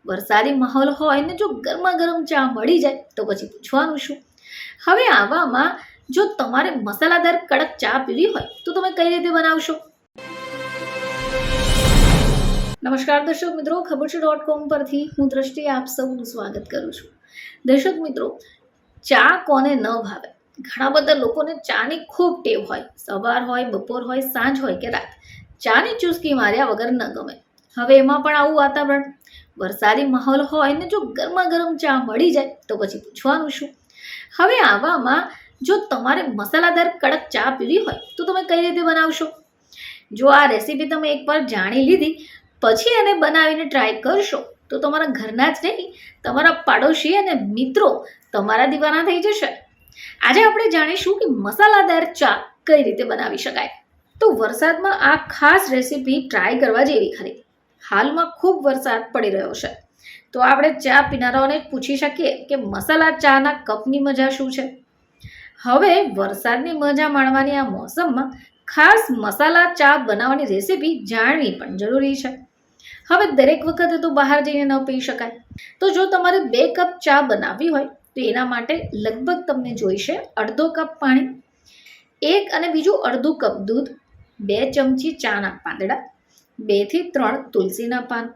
વરસાદી માહોલ હોય ને જો ગરમા ગરમ ચા મળી જાય તો પછી પૂછવાનું શું. હવે આવામાં જો તમારે મસાલાદાર કડક ચા પીવી હોય તો તમે કઈ રીતે બનાવશો? નમસ્કાર દર્શક મિત્રો, ખબર છે .com પરથી હું દ્રષ્ટિ આપ સૌનું સ્વાગત કરું છું. દર્શક મિત્રો, ચા કોને ન ભાવે? ઘણા બધા લોકોને ચાની ખૂબ ટેવ હોય. સવાર હોય, બપોર હોય, સાંજ હોય કે રાત, ચાની ચૂસકી માર્યા વગર ન ગમે. હવે એમાં પણ આવું વાતાવરણ, વરસાદી માહોલ હોય ને જો ગરમા ગરમ ચા મળી જાય તો પછી પૂછવાનું શું. હવે આવામાં જો તમારે મસાલાદાર કડક ચા પીવી હોય તો તમે કઈ રીતે બનાવશો? જો આ રેસીપી તમે એકવાર જાણી લીધી પછી એને બનાવીને ટ્રાય કરશો તો તમારા ઘરના જ નહીં, તમારા પાડોશી અને મિત્રો તમારા દીવાના થઈ જશે. આજે આપણે જાણીશું કે મસાલાદાર ચા કઈ રીતે બનાવી શકાય. તો વરસાદમાં આ ખાસ રેસીપી ટ્રાય કરવા જેવી ખરી. હાલમાં ખૂબ વરસાદ પડી રહ્યો છે તો આપણે ચા પીનારાઓને પૂછી શકીએ કે મસાલા ચાના કપની મજા શું છે. હવે વરસાદની મજા માણવાની આ મોસમમાં ખાસ મસાલા ચા બનાવવાની રેસીપી જાણવી પણ જરૂરી છે. હવે દરેક વખતે તો બહાર જઈને ન પી શકાય, તો જો તમારે 2 કપ ચા બનાવવી હોય તો એના માટે લગભગ તમને જોઈશે અડધો કપ પાણી, 1 અને બીજું અડધું કપ દૂધ, 2 ચમચી ચાના પાંદડા, 2 થી 3 તુલસીના પાન,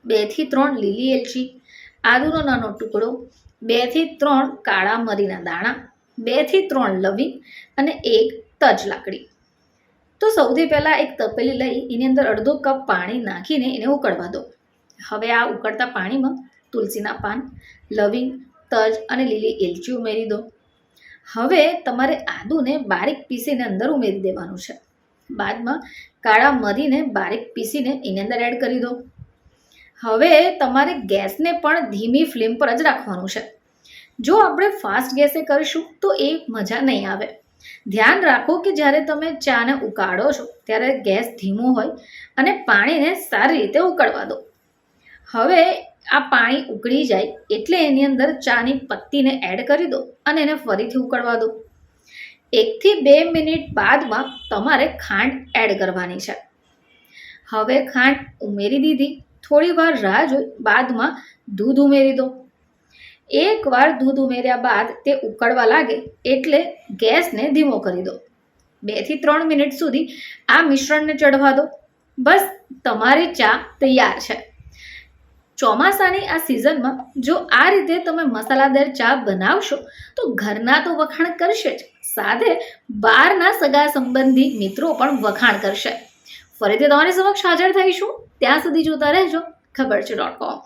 2 થી 3 લીલી એલચી, આદુનો નાનો ટુકડો, 2 થી 3 કાળા મરીના દાણા, 2 થી 3 લવિંગ અને 1 તજ લાકડી. તો સૌથી પહેલાં એક તપેલી લઈ એની અંદર અડધો કપ પાણી નાખીને એને ઉકળવા દો. હવે આ ઉકળતા પાણીમાં તુલસીના પાન, લવિંગ, તજ અને લીલી એલચી ઉમેરી દો. હવે તમારે આદુને બારીક પીસીને અંદર ઉમેરી દેવાનું છે. બાદમાં કાળા મરીને બારીક પીસીને એની અંદર એડ કરી દો. હવે તમારે ગેસને પણ ધીમી ફ્લેમ પર જ રાખવાનું છે. જો આપણે ફાસ્ટ ગેસે કરીશું તો એ મજા નહીં આવે. ધ્યાન રાખો કે જ્યારે તમે ચાને ઉકાળો છો ત્યારે ગેસ ધીમો હોય અને પાણીને સારી રીતે ઉકળવા દો. હવે આ પાણી ઉકળી જાય એટલે એની અંદર ચાની પત્તીને એડ કરી દો અને એને ફરીથી ઉકળવા દો. 1 થી 2 મિનિટ બાદમાં તમારે ખાંડ એડ કરવાની છે. હવે ખાંડ ઉમેરી દીધી, થોડી વાર રાહ જોઈ બાદમાં દૂધ ઉમેરી દો. એકવાર દૂધ ઉમેર્યા બાદ તે ઉકળવા લાગે એટલે ગેસને ધીમો કરી દો. 2 થી 3 મિનિટ સુધી આ મિશ્રણને ચડવા દો. બસ, તમારી ચા તૈયાર છે. ચોમાસાની આ સિઝનમાં જો આ રીતે તમે મસાલાદાર ચા બનાવશો તો ઘરના તો વખાણ કરશે જ, સાથે બહારના સગા સંબંધી મિત્રો પણ વખાણ કરશે. ફરીથી તમારી સમક્ષ હાજર થઈશું. ત્યાં સુધી જોતા રહેજો ખબર છે .com.